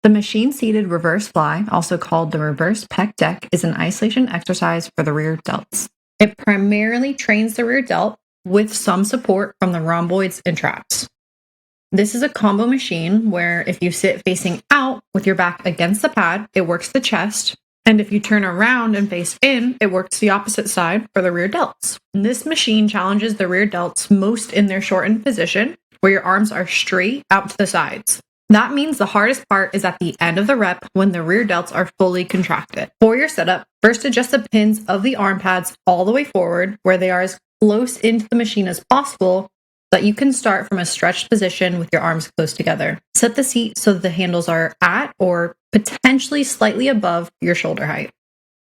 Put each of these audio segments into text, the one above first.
The machine-seated reverse fly, also called the reverse pec deck, is an isolation exercise for the rear delts. It primarily trains the rear delt with some support from the rhomboids and traps. This is a combo machine where if you sit facing out with your back against the pad, it works the chest. And if you turn around and face in, it works the opposite side for the rear delts. This machine challenges the rear delts most in their shortened position, where your arms are straight out to the sides. That means the hardest part is at the end of the rep when the rear delts are fully contracted. For your setup, first adjust the pins of the arm pads all the way forward, where they are as close into the machine as possible, so that you can start from a stretched position with your arms close together. Set the seat so that the handles are at or potentially slightly above your shoulder height.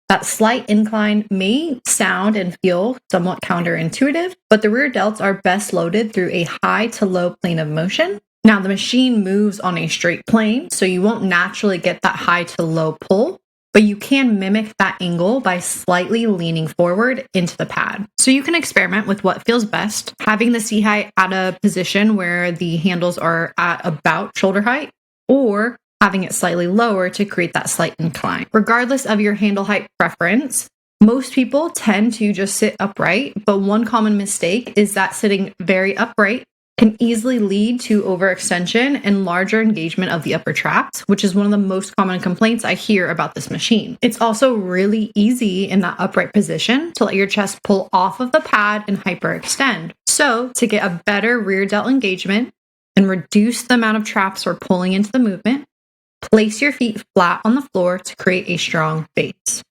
That slight incline may sound and feel somewhat counterintuitive, but the rear delts are best loaded through a high to low plane of motion. Now, the machine moves on a straight plane, so you won't naturally get that high to low pull, but you can mimic that angle by slightly leaning forward into the pad. So you can experiment with what feels best, having the seat height at a position where the handles are at about shoulder height, or having it slightly lower to create that slight incline. Regardless of your handle height preference, most people tend to just sit upright, but one common mistake is that sitting very upright can easily lead to overextension and larger engagement of the upper traps, which is one of the most common complaints I hear about this machine. It's also really easy in that upright position to let your chest pull off of the pad and hyperextend. So to get a better rear delt engagement and reduce the amount of traps we're pulling into the movement, place your feet flat on the floor to create a strong base.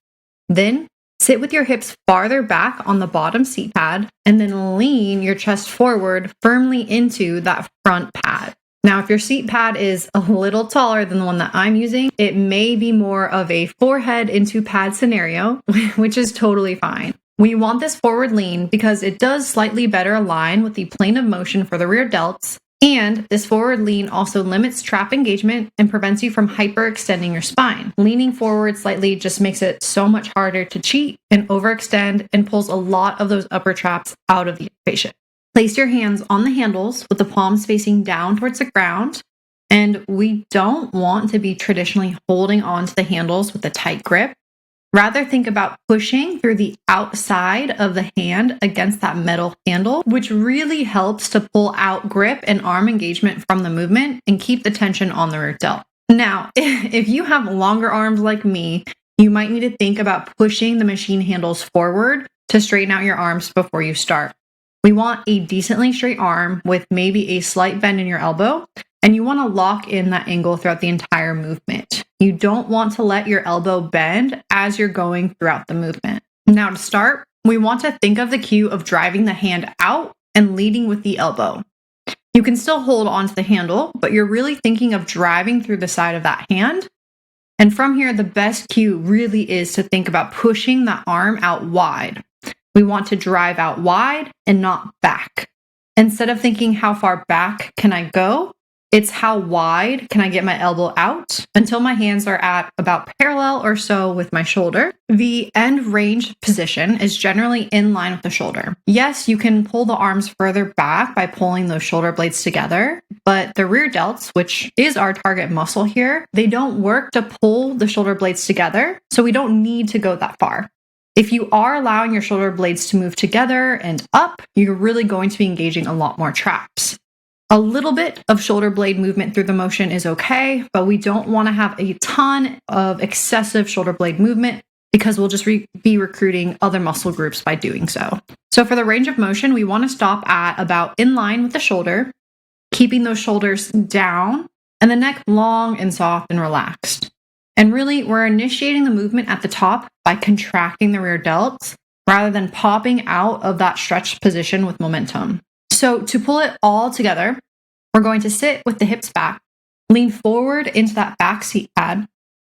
Then sit with your hips farther back on the bottom seat pad and then lean your chest forward firmly into that front pad. Now, if your seat pad is a little taller than the one that I'm using, it may be more of a forehead into pad scenario, which is totally fine. We want this forward lean because it does slightly better align with the plane of motion for the rear delts. And this forward lean also limits trap engagement and prevents you from hyperextending your spine. Leaning forward slightly just makes it so much harder to cheat and overextend and pulls a lot of those upper traps out of the equation. Place your hands on the handles with the palms facing down towards the ground. And we don't want to be traditionally holding on to the handles with a tight grip. Rather, think about pushing through the outside of the hand against that metal handle, which really helps to pull out grip and arm engagement from the movement and keep the tension on the rear delt. Now, if you have longer arms like me, you might need to think about pushing the machine handles forward to straighten out your arms before you start. We want a decently straight arm with maybe a slight bend in your elbow, and you want to lock in that angle throughout the entire movement. You don't want to let your elbow bend as you're going throughout the movement. Now to start, we want to think of the cue of driving the hand out and leading with the elbow. You can still hold onto the handle, but you're really thinking of driving through the side of that hand. And from here, the best cue really is to think about pushing that arm out wide. We want to drive out wide and not back. Instead of thinking how far back can I go, it's how wide can I get my elbow out until my hands are at about parallel or so with my shoulder. The end range position is generally in line with the shoulder. Yes, you can pull the arms further back by pulling those shoulder blades together, but the rear delts, which is our target muscle here, they don't work to pull the shoulder blades together, so we don't need to go that far. If you are allowing your shoulder blades to move together and up, you're really going to be engaging a lot more traps. A little bit of shoulder blade movement through the motion is okay, but we don't want to have a ton of excessive shoulder blade movement because we'll just be recruiting other muscle groups by doing so. So for the range of motion, we want to stop at about in line with the shoulder, keeping those shoulders down and the neck long and soft and relaxed. And really, we're initiating the movement at the top by contracting the rear delts rather than popping out of that stretched position with momentum. So to pull it all together, we're going to sit with the hips back, lean forward into that back seat pad,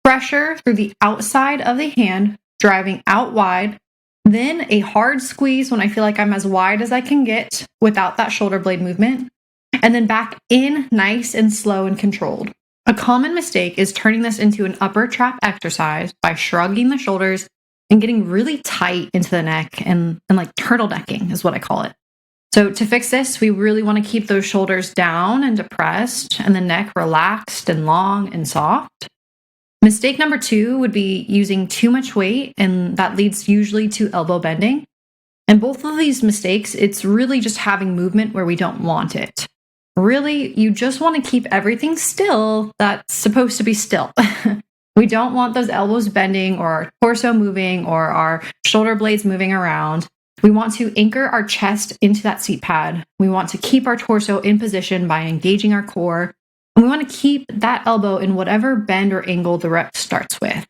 pressure through the outside of the hand, driving out wide, then a hard squeeze when I feel like I'm as wide as I can get without that shoulder blade movement, and then back in nice and slow and controlled. A common mistake is turning this into an upper trap exercise by shrugging the shoulders and getting really tight into the neck and like turtlenecking is what I call it. So to fix this, we really want to keep those shoulders down and depressed and the neck relaxed and long and soft. Mistake number 2 would be using too much weight, and that leads usually to elbow bending. And both of these mistakes, it's really just having movement where we don't want it. Really, you just want to keep everything still that's supposed to be still. We don't want those elbows bending or our torso moving or our shoulder blades moving around. We want to anchor our chest into that seat pad. We want to keep our torso in position by engaging our core. And we want to keep that elbow in whatever bend or angle the rep starts with.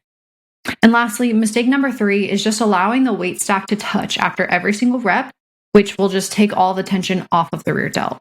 And lastly, mistake number 3 is just allowing the weight stack to touch after every single rep, which will just take all the tension off of the rear delt.